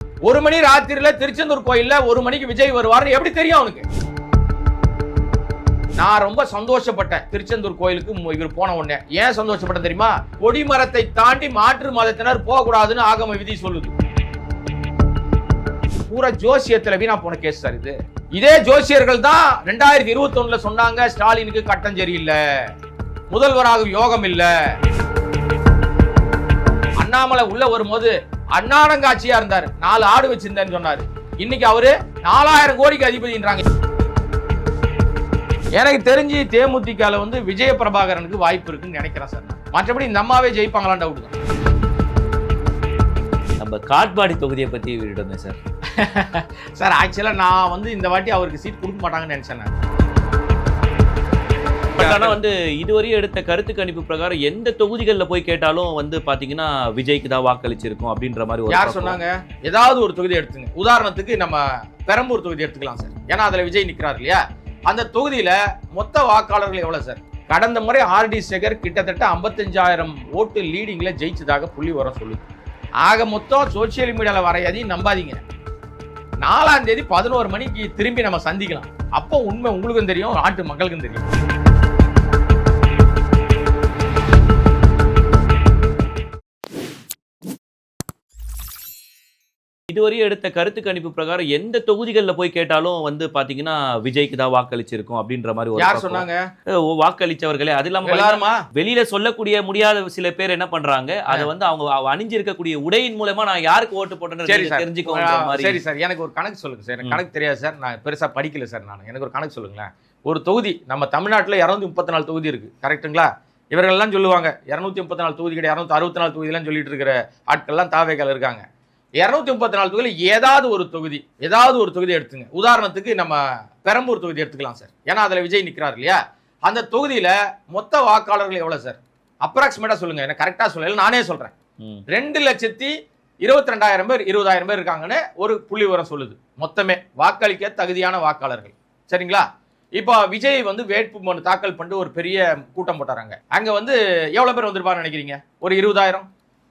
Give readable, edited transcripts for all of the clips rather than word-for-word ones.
1 மணி ராத்திரியில திருச்செந்தூர் கோயில்ல 1 மணிக்கு விஜய் வருவார்னு எப்படி தெரியும் அவனுக்கு? நான் ரொம்ப சந்தோஷப்பட்டேன் திருச்செந்தூர் கோயிலுக்கு இவர் போன உடனே. ஏன் சந்தோஷப்பட்டேன் தெரியுமா? கொடிமரத்தை தாண்டி மாற்று மதத்தினர் போக கூடாதுன்னு ஆகம விதி சொல்லுது. பூரா ஜோசியத்துல வீணா போன கேஸ் சார் இது. இதே ஜோசியர்கள் தான் 2021ல சொன்னாங்க ஸ்டாலினுக்கு கட்டம் சரியில்லை, முதல்வராக யோகம் இல்ல. அண்ணாமலை உள்ள வரும்போது அண்ணாடங்காட்சியா இருந்தாரு, 4 ஆடு வச்சிருந்தேன்னு சொன்னாரு. இன்னைக்கு அவரு 4000 கோடிக்கு அதிபதின்றாங்க. எனக்கு தெரிஞ்சு தேமுதிகல விஜய பிரபாகரனுக்கு வாய்ப்பு இருக்குன்னு நினைக்கிறேன் சார். மற்றபடி இந்த அம்மாவே ஜெயிப்பாங்களான்னு டவுட் தான். நம்ம காட்பாடி தொகுதியை பத்தி விடுமே சார். சார் ஆக்சுவலா நான் இந்த வாட்டி அவருக்கு சீட் கொடுக்க மாட்டாங்கன்னு நினைச்சேன். ஆனா இதுவரையும் எடுத்த கருத்து கணிப்பு பிரகாரம் எந்த தொகுதிகளில் போய் கேட்டாலும் பாத்தீங்கன்னா விஜய்க்கு தான் வாக்களிச்சிருக்கும் அப்படின்ற மாதிரி. யார் சொன்னாங்க? ஏதாவது ஒரு தொகுதி எடுத்துங்க. உதாரணத்துக்கு நம்ம பெரம்பூர் தொகுதி எடுத்துக்கலாம் சார். ஏன்னா அதுல விஜய் நிக்கிறார் இல்லையா? அந்த தொகுதியில மொத்த வாக்காளர்கள் எவ்வளவு சார்? கடந்த முறை ஆர்டி சேகர் கிட்டத்தட்ட 55,000 ஓட்டு லீடிங்ல ஜெயிச்சதாக புள்ளி வர சொல்லுது. ஆக மொத்தம் சோசியல் மீடியால வர எதையும் நம்பாதீங்க. 4ஆம் தேதி 11 மணிக்கு திரும்பி நம்ம சந்திக்கலாம். அப்போ உண்மை உங்களுக்கும் தெரியும், நாட்டு மக்களுக்கும் தெரியும். இதுவரையும் எடுத்த கருத்து கணிப்பு பிரகாரம் எந்த தொகுதிகளில் போய் கேட்டாலும் பாத்தீங்கன்னா விஜய்க்கு தான் வாக்களிச்சிருக்கும் அப்படின்ற மாதிரி. யார் சொன்னாங்க? வாக்களிச்சவர்களே. அது இல்லாம வெளியில சொல்லக்கூடிய முடியாத சில பேர் என்ன பண்றாங்க, அதை அவங்க அணிஞ்சிருக்கக்கூடிய உடையின் மூலமா நான் யாருக்கு ஓட்டு போட்டேன்னு தெரிஞ்சுக்கோங்க. சரி சார், எனக்கு ஒரு கணக்கு சொல்லுங்க சார். எனக்கு கணக்கு தெரியாது சார், நான் பெருசா படிக்கல சார். எனக்கு ஒரு கணக்கு சொல்லுங்களேன். ஒரு தொகுதி, நம்ம தமிழ்நாட்டில் 234 தொகுதி இருக்கு, கரெக்டுங்களா? இவர்கள்லாம் சொல்லுவாங்க 234 தொகுதி கிடையாது, 264 தொகுதிலாம் சொல்லிட்டு இருக்கிற ஆட்கள்லாம் தாவேக்கால இருக்காங்க. 234 தொகுதியில் ஏதாவது ஒரு தொகுதி எடுத்துங்க. உதாரணத்துக்கு நம்ம பெரம்பூர் தொகுதி எடுத்துக்கலாம் சார். ஏன்னா அதுல விஜய் நிக்கிறார் இல்லையா? அந்த தொகுதியில மொத்த வாக்காளர்கள் எவ்வளவு சார்? அப்ராக்சிமேட்டா சொல்லுங்க, எனக்கு கரெக்டா சொல்லல, நானே சொல்றேன். 2,22,000 பேர் 20,000 பேர் இருக்காங்கன்னு ஒரு புள்ளி விவரம் சொல்லுது. மொத்தமே வாக்களிக்க தகுதியான வாக்காளர்கள், சரிங்களா? இப்போ விஜய் வேட்புமனு தாக்கல் பண்ணிட்டு ஒரு பெரிய கூட்டம் போட்டாராங்க. அங்க எவ்வளவு பேர் வந்திருப்பான்னு நினைக்கிறீங்க? ஒரு 20,000,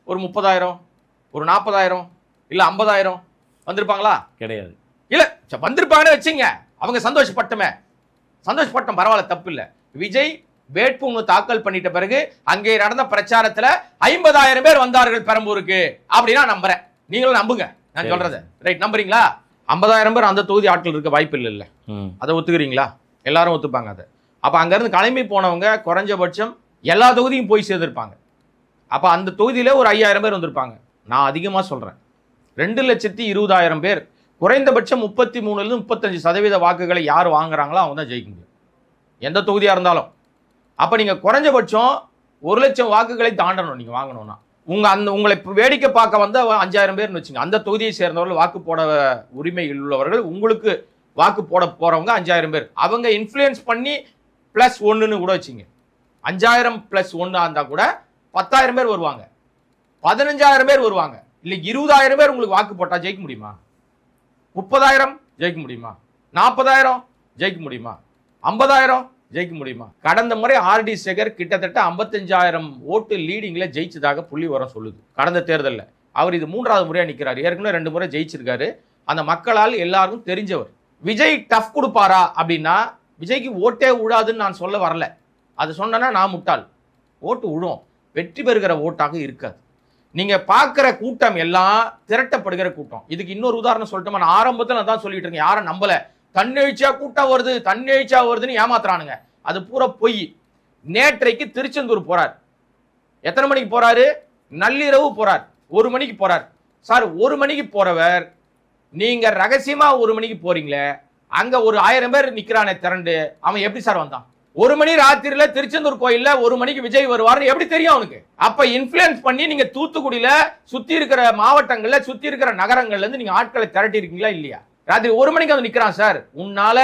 ஒரு 30,000, ஒரு 40,000, இல்ல 50,000 வந்திருப்பாங்களா? கிடையாது. இல்ல வந்திருப்பாங்கன்னு வச்சுங்க, அவங்க சந்தோஷப்பட்டோம், பரவாயில்ல, தப்பு இல்ல. விஜய் வேட்புமனு தாக்கல் பண்ணிட்ட பிறகு அங்கே நடந்த பிரச்சாரத்துல 50,000 பேர் வந்தார்கள் பெரம்பூருக்கு அப்படின்னா நம்புறேன். நீங்களும் நம்புங்க நான் சொல்றதை. ரைட், நம்புறீங்களா? 50,000 பேர் அந்த தொகுதி ஆட்கள் இருக்க வாய்ப்பு இல்ல. அதை ஒத்துக்கிறீங்களா? எல்லாரும் ஒத்துப்பாங்க அதை. அப்ப அங்க இருந்து கிளம்பி போனவங்க குறைஞ்சபட்சம் எல்லா தொகுதியும் போய் சேர்ந்திருப்பாங்க. அப்ப அந்த தொகுதியில ஒரு 5,000 பேர் வந்திருப்பாங்க. நான் அதிகமா சொல்றேன், 2,20,000 பேர், குறைந்தபட்சம் 33-35% வாக்குகளை யார் வாங்குறாங்களோ அவங்க தான் ஜெயிக்க முடியும், எந்த தொகுதியா இருந்தாலும். அப்ப நீங்க குறைஞ்சபட்சம் 1,00,000 வாக்குகளை தாண்டணும் நீங்க வாங்கணும்னா. உங்களை வேடிக்கை பார்க்க 5,000 பேர்னு வச்சுங்க. அந்த தொகுதியை சேர்ந்தவர்கள், வாக்கு போட உரிமை உள்ளவர்கள், உங்களுக்கு வாக்கு போட போறவங்க 5,000 பேர். அவங்க இன்ஃப்ளூயன்ஸ் பண்ணி +1ன்னு கூட வச்சுங்க. 5,000 +1 இருந்தா கூட 10,000 பேர் வருவாங்க, 15,000 பேர் வருவாங்க. இல்ல 20,000 பேர் உங்களுக்கு வாக்கு போட்டா ஜெயிக்க முடியுமா? 30,000 ஜெயிக்க முடியுமா? 40,000 ஜெயிக்க முடியுமா? 50,000 ஜெயிக்க முடியுமா? கடந்த முறை ஆர்டி சேகர் கிட்டத்தட்ட 55,000 ஓட்டு லீடிங்ல ஜெயிச்சதாக புள்ளி வரம் சொல்லுது. கடந்த தேர்தலில் அவர் இது 3வது முறையா நிற்கிறார். ஏற்கனவே 2 முறை ஜெயிச்சிருக்காரு. அந்த மக்களால் எல்லாருக்கும் தெரிஞ்சவர். விஜய் டஃப் கொடுப்பாரா அப்படின்னா, விஜய்க்கு ஓட்டே விழாதுன்னு நான் சொல்ல வரல. அது சொன்னா நான் முட்டாள். ஓட்டு விழும், வெற்றி பெறுகிற ஓட்டாக இருக்காது. நீங்க பார்க்கிற கூட்டம் எல்லாம் திரட்டப்படுகிற கூட்டம். இதுக்கு இன்னொரு உதாரணம் சொல்லட்டுமா? நான் ஆரம்பத்தில் தான் சொல்லிட்டு இருக்கேன், யாரும் நம்பல. தன்னெழுச்சியா கூட்டம் வருது, தன்னெழுச்சியா வருதுன்னு ஏமாத்துறானுங்க. அது பூரா பொய். நேற்றைக்கு திருச்செந்தூர் போறார். எத்தனை மணிக்கு போறாரு? நள்ளிரவு போறார், 1 மணிக்கு போறார். சார், 1 மணிக்கு போறவர், நீங்க ரகசியமா 1 மணிக்கு போறீங்களே, அங்க ஒரு 1000 பேர் நிக்கிறானே திரண்டு, அவன் எப்படி சார் வந்தான்? 1 மணி ராத்திரியில திருச்செந்தூர் கோயில்ல 1 மணிக்கு விஜய் வருவார்னு எப்படி தெரியும் அவனுக்கு? அப்ப இன்ஃப்ளூயன்ஸ் பண்ணி நீங்க தூத்துக்குடியில சுத்தி இருக்கிற மாவட்டங்கள்ல, சுத்தி இருக்கிற நகரங்கள்ல இருந்து நீங்க ஆட்களை திரட்டி இருக்கீங்களா இல்லையா? ராத்திரி 1 மணிக்கு வந்து நிக்கிறான் சார். உன்னால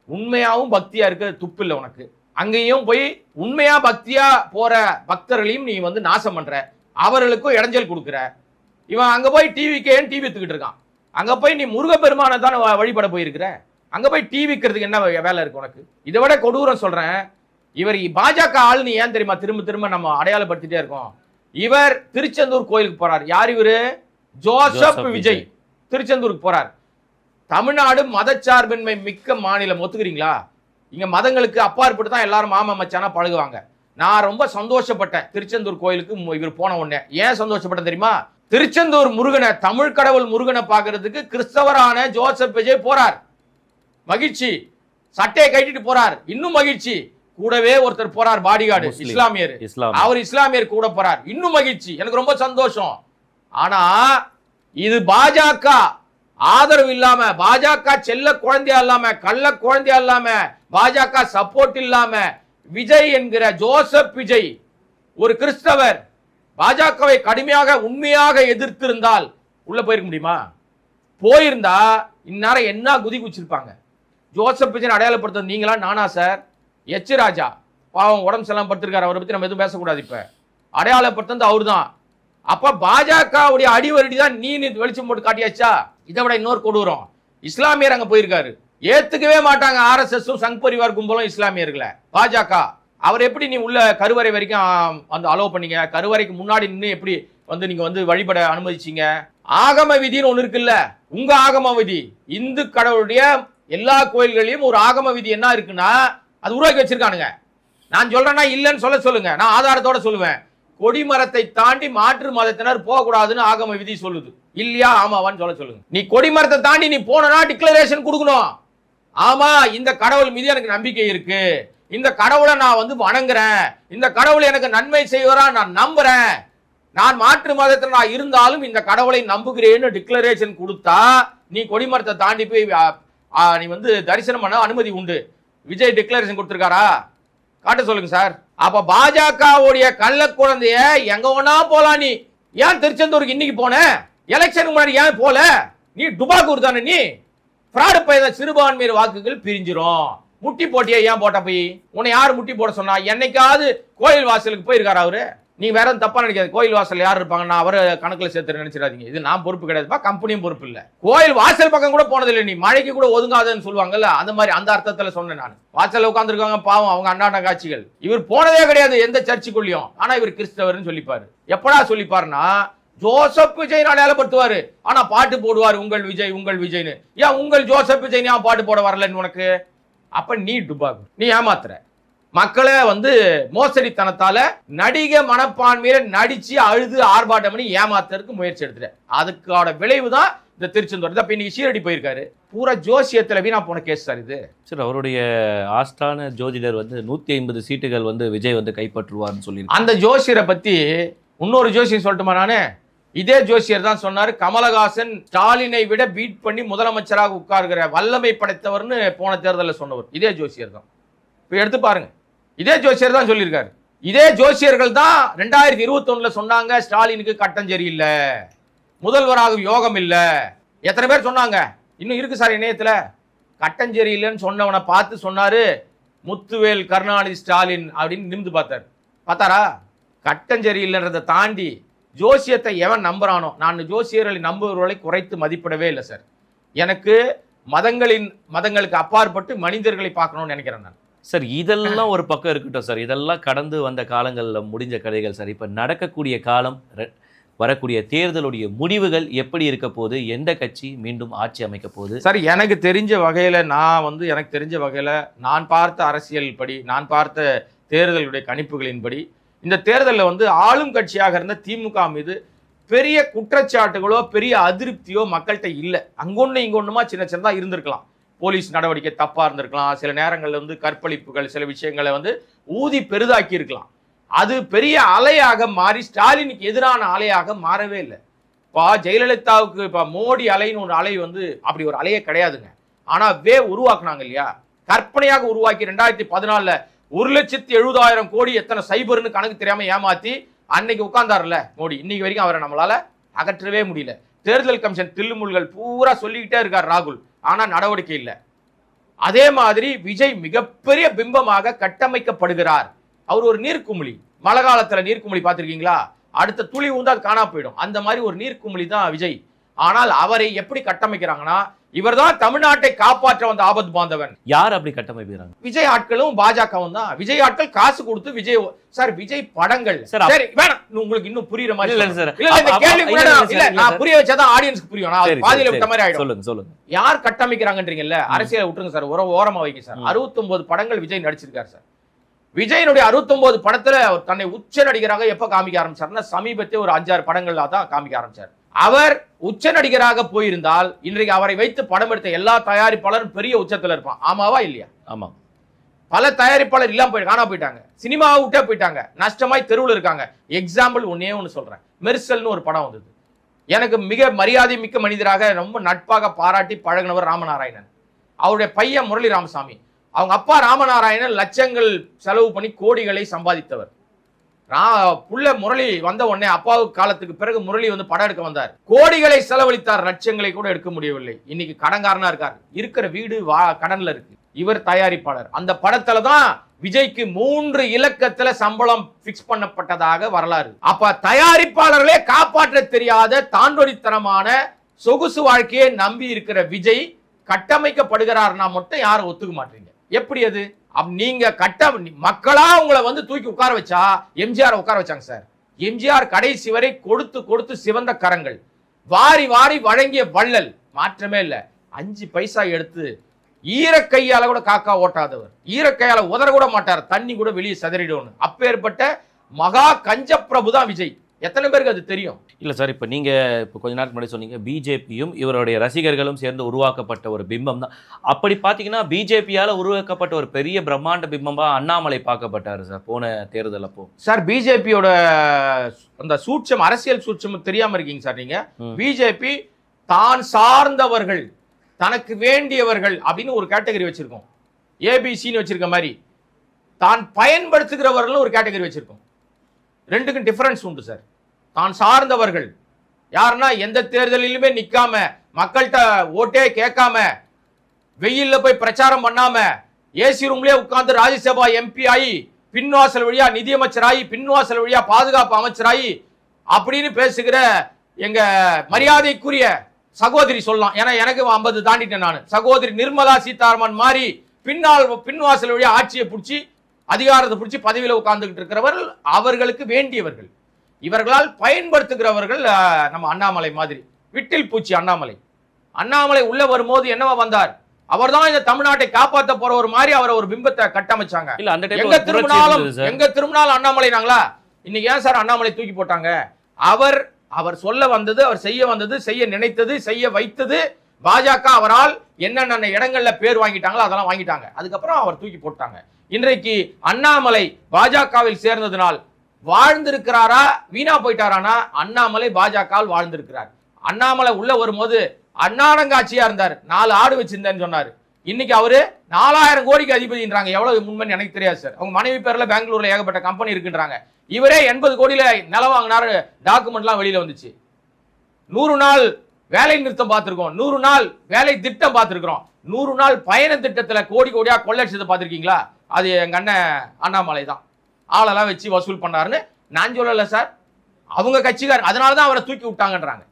உண்மையாவும் பக்தியா இருக்க துப்பு இல்லை உனக்கு. அங்கேயும் போய் உண்மையா பக்தியா போற பக்தர்களையும் நீ நாசம் பண்ற, அவர்களுக்கும் இடைஞ்சல் கொடுக்குற. இவன் அங்க போய் டிவிக்கேன்னு டிவி வித்துக்கிட்டு இருக்கான். அங்க போய் நீ முருகப்பெருமானை தானே வழிபட போயிருக்கிற, அங்க போய் டிவி விற்கிறதுக்கு என்ன வேலை இருக்கு உனக்கு? இதை விட கொடூரம் சொல்றேன், இவர் பாஜக ஆளுன்னு ஏன் தெரியுமா திரும்ப திரும்ப நம்ம அடையாளப்படுத்திட்டே இருக்கோம்? இவர் திருச்செந்தூர் கோயிலுக்கு போறார். யார் இவரு? ஜோசப் விஜய். திருச்செந்தூருக்கு போறார். தமிழ்நாடு மதச்சார்பின்மை மிக்க மாநிலம், ஒத்துக்கிறீங்களா? இங்க மதங்களுக்கு அப்பாற்பட்டு தான் எல்லாரும் மாமா மச்சானா பழகுவாங்க. நான் ரொம்ப சந்தோஷப்பட்டேன் திருச்செந்தூர் கோயிலுக்கு இவர் போன உடனே. ஏன் சந்தோஷப்பட்டேன் தெரியுமா? திருச்செந்தூர் முருகனை, தமிழ் கடவுள் முருகனை பார்க்கறதுக்கு கிறிஸ்தவரான ஜோசப் விஜய் போறார், மகிழ்ச்சி. சட்டையை கட்டிட்டு போறார், இன்னும் மகிழ்ச்சி. கூடவே ஒருத்தர் போறார், பாடிகார்டு, இஸ்லாமியர். அவர் இஸ்லாமியர் கூட போறார், இன்னும் மகிழ்ச்சி. எனக்கு ரொம்ப சந்தோஷம். ஆனா இது பாஜக ஆதரவு இல்லாம, பாஜக செல்ல குழந்தையா இல்லாம, கள்ள குழந்தையா இல்லாம, பாஜக சப்போர்ட் இல்லாம, விஜய் என்கிற ஜோசப் விஜய் ஒரு கிறிஸ்தவர் பாஜகவை கடுமையாக உண்மையாக எதிர்த்திருந்தால் உள்ள போயிருக்க முடியுமா? போயிருந்தா இந்நேரம் என்ன குதி குச்சிருப்பாங்க. ஜோசப் விஜய் அடையாளப்படுத்த நீங்களா நானா சார்? எச் ராஜா பாவம் உடம்பு செல்லாம் படுத்திருக்காரு, அவரை பத்தி நம்ம எதுவும் பேசக்கூடாது. இப்ப அடையாளப்படுத்தது அவரு தான். அப்ப பாஜகவுடைய அடிவருடி தான் நீ வெளிச்சம் போட்டு காட்டியாச்சா? இதை விட இன்னொரு கொடூரம், இஸ்லாமியர் அங்க போயிருக்காரு. ஏத்துக்கவே மாட்டாங்க ஆர்எஸ்எஸ் சங் பரிவார் கும்பலும் இஸ்லாமியர்களை. பாஜக அவர் எப்படி நீ உள்ள கருவறை வரைக்கும் வந்து அலோவ் பண்ணீங்க? கருவறைக்கு முன்னாடி நின்று எப்படி வந்து நீங்க வந்து வழிபட அனுமதிச்சீங்க? ஆகம விதின்னு ஒண்ணு இருக்குல்ல, உங்க ஆகம விதி. இந்து கடவுளுடைய எல்லா கோயில்களையும் ஒரு ஆகம விதி என்ன இருக்குன்னா அது உருவாக்கி வச்சிருக்கானுங்க. நான் சொல்றேன்னா இல்லைன்னு சொல்லுங்க, நான் ஆதாரத்தோட சொல்லுவேன். கொடிமரத்தை தாண்டி மாற்று மதத்தினர் போகக்கூடாதுன்னு ஆகம விதி சொல்லுது. இல்லையா ஆமாவான்னு சொல்லுங்க. நீ கொடிமரத்தை தாண்டி நீ போனா டிக்ளரேஷன் கொடுக்கணும். ஆமா, இந்த கடவுள் மீது எனக்கு நம்பிக்கை இருக்கு, இந்த கடவுளை நான் வந்து வணங்குறேன், இந்த கடவுள் எனக்கு நன்மை செய்வரா நான் நம்புறேன், நான் மாற்று மதத்தில் நான் இருந்தாலும் இந்த கடவுளை நம்புகிறேன்னு டிக்ளரேஷன் கொடுத்தா நீ கொடிமரத்தை தாண்டி போய் நீ வந்து தரிசனம் பண்ண அனுமதி உண்டு. விஜய் டிக்ளரேஷன் கொடுத்திருக்காரா? காட்ட சொல்லுங்க சார். அப்ப பாஜகவுடைய கள்ள குழந்தைய எங்க ஒன்னா போலாம். நீ ஏன் திருச்செந்தூருக்கு இன்னைக்கு போன? எலெக்ஷனுக்கு முன்னாடி ஏன் போல? நீ டுபாக்கூர் தானே நீ. ஃப்ராடு பையத சிறுபான்மையர் வாக்குகள் பிரிஞ்சிரும். முட்டி போட்டியா ஏன் போட்ட போய்? உன்னை யாரு முட்டி போட சொன்னா? என்னைக்காவது கோயில் வாசலுக்கு போயிருக்காரு அவரு? நீ வேற தப்பா நினைக்காது. கோயில் வாசல் யார் இருப்பாங்க, நான் அவரை கணக்குல சேர்த்து நினைச்சிடாதீங்க. இது நான் பொறுப்பு கிடையாதுப்பா, கம்பெனியும் பொறுப்பு இல்ல. கோயில் வாசல் பக்கம் கூட போனதில்லை நீ. மழைக்கு கூட ஒதுங்காதுன்னு சொல்லுவாங்கல்ல, அந்த மாதிரி அந்த அர்த்தத்துல சொன்னேன் நான். வாசல்ல உட்காந்துருக்காங்க பாவம், அவங்க அண்ணாண்ட காட்சிகள். இவர் போனதே கிடையாது எந்த சர்ச்சுக்குள்ளயும். ஆனா இவர் கிறிஸ்தவர்னு சொல்லிப்பாரு. எப்படா சொல்லிப்பாருன்னா ஜோசப் விஜய் அடையாளப்படுத்துவாரு, ஆனா பாட்டு போடுவாரு உங்கள் விஜய் உங்கள் விஜய்னு. ஏன் உங்கள் ஜோசப் விஜய் பாட்டு போட வரலன்னு உனக்கு? அப்ப நீ டுபாகு, நீ ஏமாத்துற மக்களை. வந்து மோசடித்தனத்தால நடிக மனப்பான்மையில நடிச்சு அழுது ஆர்ப்பாட்டம் பண்ணி ஏமாத்துறதுக்கு முயற்சி எடுத்துற. அதுக்கான விளைவு தான் இந்த திருச்செந்தூர். இப்ப இன்னைக்கு சீரடி போயிருக்காரு. பூரா ஜோசியத்துல வீணா போன கேஸ் சார் இது. சார் அவருடைய ஆஸ்தான ஜோதிடர் வந்து 150 சீட்டுகள் வந்து விஜய் வந்து கைப்பற்றுவார்னு சொல்லி அந்த ஜோசியரை பத்தி இன்னொரு ஜோசியம் சொல்லட்டுமா? நானு இதே ஜோசியர் தான் சொன்னாரு, கமலஹாசன் ஸ்டாலினை விட பீட் பண்ணி முதலமைச்சராக உட்கார்கிற வல்லமை படைத்தவர்னு போன தேர்தலில் சொன்னவர் இதே ஜோசியர் தான். இப்போ எடுத்து பாருங்க, இதே ஜோசியர் தான் சொல்லியிருக்காரு. இதே ஜோசியர்கள் தான் 2021 சொன்னாங்க ஸ்டாலினுக்கு கட்டம் சரியில்லை, முதல்வராக யோகம் இல்லை. எத்தனை பேர் சொன்னாங்க? இன்னும் இருக்கு சார் இணையத்துல. கட்டம் சரியில்லைன்னு சொன்னவனை பார்த்து சொன்னாரு முத்துவேல் கருணாநிதி ஸ்டாலின் அப்படின்னு நிமிந்து பார்த்தாரா? கட்டம் சரியில்லைன்றதை தாண்டி ஜோசியத்தை எவன் நம்புறானோ, நான் ஜோசியர்களை நம்புவர்களை குறைத்து மதிப்பிடவே இல்லை சார். எனக்கு மதங்களுக்கு அப்பாற்பட்டு மனிதர்களை பார்க்கணும்னு நினைக்கிறேன் நான். சார் இதெல்லாம் ஒரு பக்கம் இருக்கட்டும் சார், இதெல்லாம் கடந்து வந்த காலங்களில் முடிஞ்ச கதைகள் சார். இப்போ நடக்கக்கூடிய காலம், வரக்கூடிய தேர்தலுடைய முடிவுகள் எப்படி இருக்க போகுது? எந்த கட்சி மீண்டும் ஆட்சி அமைக்க போகுது? சார் எனக்கு தெரிஞ்ச வகையில் நான் பார்த்த அரசியல் படி, நான் பார்த்த தேர்தலுடைய கணிப்புகளின்படி இந்த தேர்தலில் வந்து ஆளும் கட்சியாக இருந்த திமுக மீது பெரிய குற்றச்சாட்டுகளோ பெரிய அதிருப்தியோ மக்கள்கிட்ட இல்லை. அங்கொன்று இங்கொன்றுமா சின்ன சின்னதாக இருந்திருக்கலாம். போலீஸ் நடவடிக்கை தப்பாக இருந்திருக்கலாம், சில நேரங்களில் வந்து கற்பழிப்புகள் சில விஷயங்களை வந்து ஊதி பெரிதாக்கி இருக்கலாம். அது பெரிய அலையாக மாறி ஸ்டாலினுக்கு எதிரான அலையாக மாறவே இல்லை. இப்போ ஜெயலலிதாவுக்கு இப்போ மோடி அலைன்னு ஒரு அலை வந்து அப்படி ஒரு அலையே கிடையாதுங்க. ஆனால் உருவாக்குனாங்க இல்லையா, கற்பனையாக உருவாக்கி 2014 1,70,000 கோடி எத்தனை சைபர்னு கணக்கு தெரியாம ஏமாத்தி அன்னைக்கு உட்கார்ந்தாருல மோடி, இன்னைக்கு வரைக்கும் அவரை நம்மளால அகற்றவே முடியல. தேர்தல் கமிஷன் தில்லுமுல்கள் பூரா சொல்லிக்கிட்டே இருக்கார் ராகுல், ஆனா நடவடிக்கை இல்லை. அதே மாதிரி விஜய் மிகப்பெரிய பிம்பமாக கட்டமைக்கப்படுகிறார். அவர் ஒரு நீர்க்குமிழி. மழை காலத்துல நீர்க்குமிழி பார்த்திருக்கீங்களா? அடுத்த துளி ஊந்து அது காணா போயிடும். அந்த மாதிரி ஒரு நீர்க்குமிழி தான் விஜய். ஆனால் அவரை எப்படி கட்டமைக்கிறாங்கன்னா இவர்தான் தமிழ்நாட்டை காப்பாற்ற வந்த ஆபத்து பாந்தவன். யார் அப்படி கட்டமைக்கிறாங்க? விஜய் ஆட்களும் பாஜகவும் தான். விஜய் ஆட்கள் காசு கொடுத்து விஜய் சார் விஜய் படங்கள் சார் சரி வேணாம் உங்களுக்கு இன்னும் புரியுற மாதிரி இல்ல சார் இல்ல இந்த கேள்வி கூட இல்ல நான் புரிய வச்சாதான் ஆடியன்ஸ்க்கு புரியும். நான் பாதியில விட்ட மாதிரி ஆயிடும். சொல்லுங்க. யார் கட்டமைக்கிறாங்கன்றீங்கல்ல, அரசியலை விட்டுருங்க சார், ஓரமா வைங்க சார். 69 படங்கள் விஜய் நடிச்சிருக்காரு சார். விஜயனுடைய 69 படத்துல தன்னை உச்ச நடிகராக எப்ப காமிக்க ஆரம்பிச்சாருன்னா சமீபத்தில் ஒரு 5-6 படங்கள்ல தான் காமிக்க ஆரம்பிச்சார். அவர் உச்ச நடிகராக போயிருந்தால் இன்றைக்கு அவரை வைத்து படம் எடுத்த எல்லா தயாரிப்பாளரும் பெரிய உச்சத்துல இருப்பான். ஆமாவா இல்லையா? ஆமா. பல தயாரிப்பாளர் இல்லாம காணா போயிட்டாங்க, சினிமாவை விட்டே போயிட்டாங்க, நஷ்டமாய் தெருவில் இருக்காங்க. எக்ஸாம்பிள் ஒன்னே ஒன்னு சொல்றேன். மெர்சல்னு ஒரு படம் வந்தது. எனக்கு மிக மரியாதை மிக்க மனிதராக ரொம்ப நட்பாக பாராட்டி பழகினவர் ராமநாராயணன். அவருடைய பையன் முரளி ராமசாமி. அவங்க அப்பா ராமநாராயணன் லட்சங்கள் செலவு பண்ணி கோடிகளை சம்பாதித்தவர். புள்ள முரளி வந்த உடனே அப்பாவுக்கு காலத்துக்கு பிறகு முரளி வந்து படம் எடுக்க வந்தார். கோடிகளை செலவழித்தார், லட்சங்களை கூட எடுக்க முடியவில்லை. இன்னைக்கு கடன்காரனா இருக்கார். இருக்கிற வீடு கடன்ல இருக்கு. இவர் தயாரிப்பாளர். அந்த படத்துல தான் விஜய்க்கு 3 இலக்கத்துல சம்பளம் பிக்ஸ் பண்ணப்பட்டதாக வரலாறு. அப்ப தயாரிப்பாளர்களே காப்பாற்ற தெரியாத தாண்டொடித்தனமான சொகுசு வாழ்க்கையை நம்பி இருக்கிற விஜய் கட்டமைக்கப்படுகிறார்னா மட்டும் யாரும் ஒத்துக்க மாட்டீங்க. எப்படி அது? நீங்க மக்களா உங்களை வந்து தூக்கி உட்கார வச்சா எம்ஜிஆர் உட்கார வச்சாங்க சார். எம்ஜிஆர் கடைசி வரை கொடுத்து கொடுத்து சிவந்த கரங்கள், வாரி வாரி வழங்கிய வள்ளல், மாற்றமே இல்ல. 5 பைசா எடுத்து ஈரக்கையால கூட காக்கா ஓட்டாதவர், ஈரக்கையால உதற கூட மாட்டார், தண்ணி கூட வெளியே சதறிடும். அப்பேற்பட்ட மகா கஞ்ச பிரபு தான் விஜய். எத்தனை பேருக்கு அது தெரியும்? இல்ல சார், இப்போ நீங்க கொஞ்ச நேரத்துக்கு முன்னாடி சொன்னீங்க பிஜேபியும் இவருடைய ரசிகர்களும் சேர்ந்து உருவாக்கப்பட்ட ஒரு பிம்பம் தான். அப்படி பார்த்தீங்கன்னா பிஜேபியால உருவாக்கப்பட்ட ஒரு பெரிய பிரம்மாண்ட பிம்பமா அண்ணாமலை பார்க்கப்பட்டாரு சார் போன தேர்தல் அப்போ. சார் பிஜேபியோட அந்த சூட்சம், அரசியல் சூட்சம் தெரியாம இருக்கீங்க சார் நீங்க. பிஜேபி தான் சார்ந்தவர்கள், தனக்கு வேண்டியவர்கள் அப்படின்னு ஒரு கேட்டகரி வச்சிருக்கோம். ஏபிசின்னு வச்சிருக்க மாதிரி தான் பயன்படுத்துகிறவர்கள் ஒரு கேட்டகரி வச்சிருக்கோம். ரெண்டுக்கும் டிஃபரன்ஸ் உண்டு சார். தான் சார்ந்தவர்கள் யாருன்னா எந்த தேர்தலிலுமே நிக்காம, மக்கள்கிட்ட ஓட்டே கேட்காம, வெயில்ல போய் பிரச்சாரம் பண்ணாம, ஏசி ரூம்லயே உட்கார்ந்து ராஜ்யசபா எம்பி ஆகி, பின்வாசல் வழியா நிதியமைச்சராகி, பின்வாசல் வழியா பாதுகாப்பு அமைச்சராகி அப்படின்னு பேசுகிற எங்க மரியாதைக்குரிய சகோதரி சொல்லலாம். ஏன்னா எனக்கு 50 தாண்டிட்டேன் நான். சகோதரி நிர்மலா சீதாராமன் மாதிரி பின்வாசல் வழியா ஆட்சியை பிடிச்சி அதிகாரத்தை பிடிச்சி பதவியில உட்கார்ந்துகிட்டு இருக்கிறவர்கள் அவர்களுக்கு வேண்டியவர்கள். இவர்களால் பயன்படுத்துகிறவர்கள் நம்ம அண்ணாமலை மாதிரி விட்டில் பூச்சி அண்ணாமலை. அண்ணாமலை உள்ள வரும்போது என்னவா வந்தார்? அவர் தான் இந்த தமிழ்நாட்டை காப்பாற்ற போற ஒரு மாதிரி அவர் ஒரு பிம்பத்தை கட்டமைச்சாங்க. எங்க திரும்பினாலும் அண்ணாமலை நாங்களா. இன்னைக்கு ஏன் சார் அண்ணாமலை தூக்கி போட்டாங்க? அவர் சொல்ல வந்தது, அவர் செய்ய வந்தது, செய்ய நினைத்தது, செய்ய வைத்தது பாஜக. அவரால் என்னென்ன இடங்கள்ல பேர் வாங்கிட்டாங்களோ அதெல்லாம் வாங்கிட்டாங்க. அதுக்கப்புறம் அவர் தூக்கி போட்டாங்க. இன்றைக்கு அண்ணாமலை பாஜகவில் சேர்ந்ததுனால் வாழ்ந்திருக்கிறாரா வீணா போயிட்டாரானா? அண்ணாமலை பாஜகவில் வாழ்ந்திருக்கிறார். அண்ணாமலை உள்ள வரும்போது அண்ணாடங்காட்சியா இருந்தார். 4 ஆடு வச்சிருந்தேன்னு சொன்னாரு. இன்னைக்கு அவரு 4000 கோடிக்கு அதிபதின்றாங்க. எவ்வளவு உண்மைன்னு எனக்கு தெரியாது சார். அவங்க மனைவி பேர்ல பெங்களூர்ல ஏகப்பட்ட கம்பெனி இருக்குன்றாங்க. இவரே 80 கோடியில நிலம் வாங்கினாரு. டாக்குமெண்ட்லாம் வெளியில வந்துச்சு. 100 நாள் வேலை நிறுத்தம் பார்த்திருக்கோம், 100 நாள் வேலை திட்டம் பார்த்திருக்கிறோம், 100 நாள் பயண திட்டத்துல கோடி கோடியா கொள்ளடிச்சதை பார்த்திருக்கீங்களா? அது எங்க அண்ணன் அண்ணாமலை தான். ஆளெல்லாம் வச்சு வசூல் பண்ணாருன்னு நான் சொல்லல சார், அவங்க கட்சிக்காரர். அதனாலதான் அவரை தூக்கி விட்டாங்கன்றாங்க.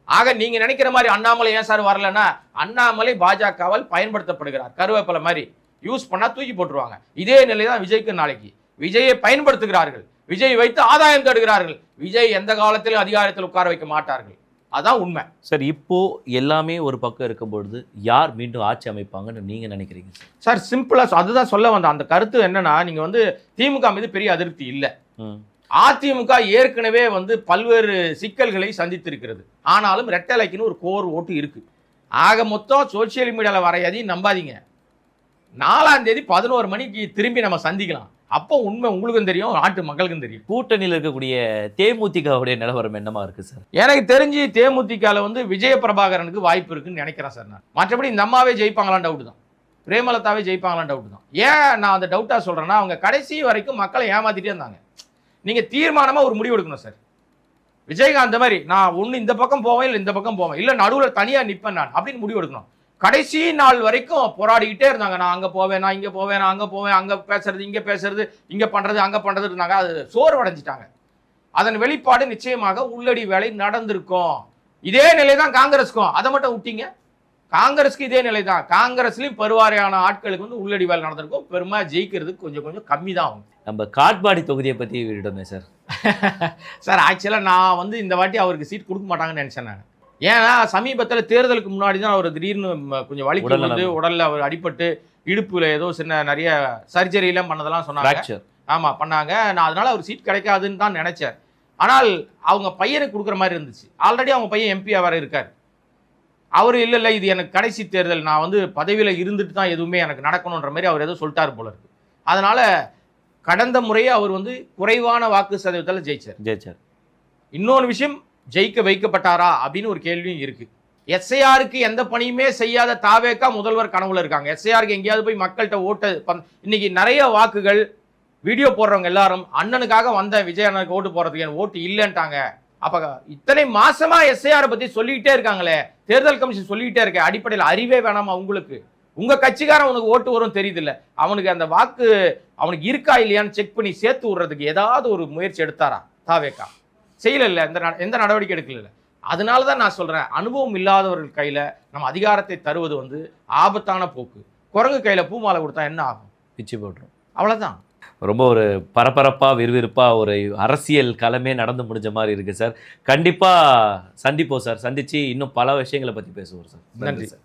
ஆக நீங்க நினைக்கிற மாதிரி அண்ணாமலை ஏன் சார் வரலன்னா, அண்ணாமலை பாஜகவால் பயன்படுத்தப்படுகிறார். கருவேப்பிலை மாதிரி யூஸ் பண்ணா தூக்கி போட்டுருவாங்க. இதே நிலை தான் விஜய்க்கு. நாளைக்கு விஜயை பயன்படுத்துகிறார்கள், விஜய் வைத்து ஆதாயம் தேடுகிறார்கள். விஜய் எந்த காலத்திலும் அதிகாரத்தில் உட்கார வைக்க மாட்டார்கள். அதான் உண்மை சார். இப்போ எல்லாமே ஒரு பக்கம் இருக்கும் பொழுது யார் மீண்டும் ஆட்சி அமைப்பாங்கன்னு நீங்க நினைக்கிறீங்க சார்? சிம்பிளா அதுதான் சொல்ல வந்த அந்த கருத்து என்னன்னா, நீங்க வந்து திமுக மீது பெரிய அதிருப்தி இல்ல. அதிமுக ஏற்கனவே வந்து பல்வேறு சிக்கல்களை சந்தித்திருக்கிறது. ஆனாலும் ரெட்டலைக்குன்னு ஒரு கோர் ஓட்டு இருக்கு. ஆக மொத்தம் சோசியல் மீடியால வர எதையும் நம்பாதீங்க. 4ஆம் தேதி 11 மணிக்கு திரும்பி நம்ம சந்திக்கலாம். அப்போ உண்மை உங்களுக்கும் தெரியும், நாட்டு மக்களுக்கும் தெரியும். கூட்டணியில் இருக்கக்கூடிய தேமுதிகவுடைய நிலவரம் என்னமா இருக்கு சார்? எனக்கு தெரிஞ்சு தேமுதிகல வந்து விஜய பிரபாகரனுக்கு வாய்ப்பு இருக்குன்னு நினைக்கிறேன் சார். நான் மற்றபடி இந்த அம்மாவே ஜெயிப்பாங்களான்னு டவுட் தான், பிரேமலதாவே ஜெயிப்பாங்களான்னு டவுட் தான். ஏன் நான் அந்த டவுட்டா சொல்றேன்னா, அவங்க கடைசி வரைக்கும் மக்களை ஏமாத்திட்டே இருந்தாங்க. நீங்க தீர்மானமா ஒரு முடிவு எடுக்கணும் சார். விஜயகாந்த் மாதிரி நான் ஒண்ணு இந்த பக்கம் போவேன், இல்லை இந்த பக்கம் போவேன், இல்லை நடுவில் தனியா நிற்பேன் நான் அப்படின்னு முடிவு எடுக்கணும். கடைசி நாள் வரைக்கும் போராடிக்கிட்டே இருந்தாங்க. நான் அங்க போவேன், நான் இங்க போவேன், நான் அங்க போவேன், அங்க பேசுறது, இங்க பேசுறது, இங்க பண்றது, அங்க பண்றது இருந்தாங்க. அது சோர்வடைஞ்சிட்டாங்க. அதன் வெளிப்பாடு நிச்சயமாக உள்ளடி வேலை நடந்திருக்கும். இதே நிலை தான் காங்கிரஸ்க்கும். அதை மட்டும் விட்டீங்க. காங்கிரஸ்க்கு இதே நிலை தான். காங்கிரஸ்லயும் பெருவாரியான ஆட்களுக்கு வந்து உள்ளடி வேலை நடந்திருக்கும். பெருமா ஜெயிக்கிறதுக்கு கொஞ்சம் கொஞ்சம் கம்மி தான் ஆகும். நம்ம காட்பாடி தொகுதியை பத்தி விடமே சார். சார் ஆக்சுவலாக நான் வந்து இந்த வாட்டி அவருக்கு சீட் கொடுக்க மாட்டாங்கன்னு நினைச்சேன் நான். ஏன்னா சமீபத்தில் தேர்தலுக்கு முன்னாடி தான் அவர் திடீர்னு கொஞ்சம் வலிக்கு வந்து உடல்ல அவர் அடிபட்டு இடுப்புல ஏதோ சின்ன நிறைய சர்ஜரிலாம் பண்ணதெல்லாம் சொன்னாங்க. ஆமா பண்ணாங்க. நான் அதனால அவர் சீட் கிடைக்காதுன்னு தான் நினைச்சேன். ஆனால் அவங்க பையனுக்கு கொடுக்குற மாதிரி இருந்துச்சு. ஆல்ரெடி அவங்க பையன் எம்பியா வர இருக்காரு. அவர் இல்லை இது எனக்கு கடைசி தேர்தல், நான் வந்து பதவியில் இருந்துட்டு தான் எதுவுமே எனக்கு நடக்கணுன்ற மாதிரி அவர் ஏதோ சொல்லிட்டாரு போல இருக்கு. அதனால கடந்த முறையே அவர் வந்து குறைவான வாக்கு சதவீதத்தில் ஜெயிச்சார். இன்னொரு விஷயம், ஜெயிக்க வைக்கப்பட்டாரா அப்படின்னு ஒரு கேள்வியும் இருக்கு. எஸ்ஐஆருக்கு எந்த பணியுமே செய்யாத தாவேக்கா முதல்வர் கனவுல இருக்காங்க. எஸ்ஐஆருக்கு எங்கேயாவது போய் மக்கள்கிட்ட ஓட்டு இன்னைக்கு நிறைய வாக்குகள் வீடியோ போடுறவங்க எல்லாரும் அண்ணனுக்காக வந்த விஜய் அண்ணனுக்கு ஓட்டு போறதுக்கு எனக்கு ஓட்டு இல்லைன்ட்டாங்க. அப்ப இத்தனை மாசமா எஸ்ஐஆரை பத்தி சொல்லிக்கிட்டே இருக்காங்களே, தேர்தல் கமிஷன் சொல்லிக்கிட்டே இருக்க, அடிப்படையில் அறிவே வேணாமா உங்களுக்கு? உங்க கட்சிக்காரன் உனக்கு ஓட்டு வரும் தெரியுது இல்ல, அவனுக்கு அந்த வாக்கு அவனுக்கு இருக்கா இல்லையான்னு செக் பண்ணி சேர்த்து விடுறதுக்கு ஏதாவது ஒரு முயற்சி எடுத்தாரா தாவேக்கா? செய்யல. எந்த நடவடிக்கை எடுக்கல. அதனால தான் நான் சொல்றேன், அனுபவம் இல்லாதவர்கள் கையில நம்ம அதிகாரத்தை தருவது வந்து ஆபத்தான போக்கு. குரங்கு கையில பூமாலை கொடுத்தா என்ன ஆகும்? பிச்சு போட்டுரும், அவ்வளவுதான். ரொம்ப ஒரு பரபரப்பாக விறுவிறுப்பாக ஒரு அரசியல் களமே நடந்து முடிஞ்ச மாதிரி இருக்குது சார். கண்டிப்பாக சந்திப்போம் சார். சந்தித்து இன்னும் பல விஷயங்களை பற்றி பேசுவோம் சார். நன்றி சார்.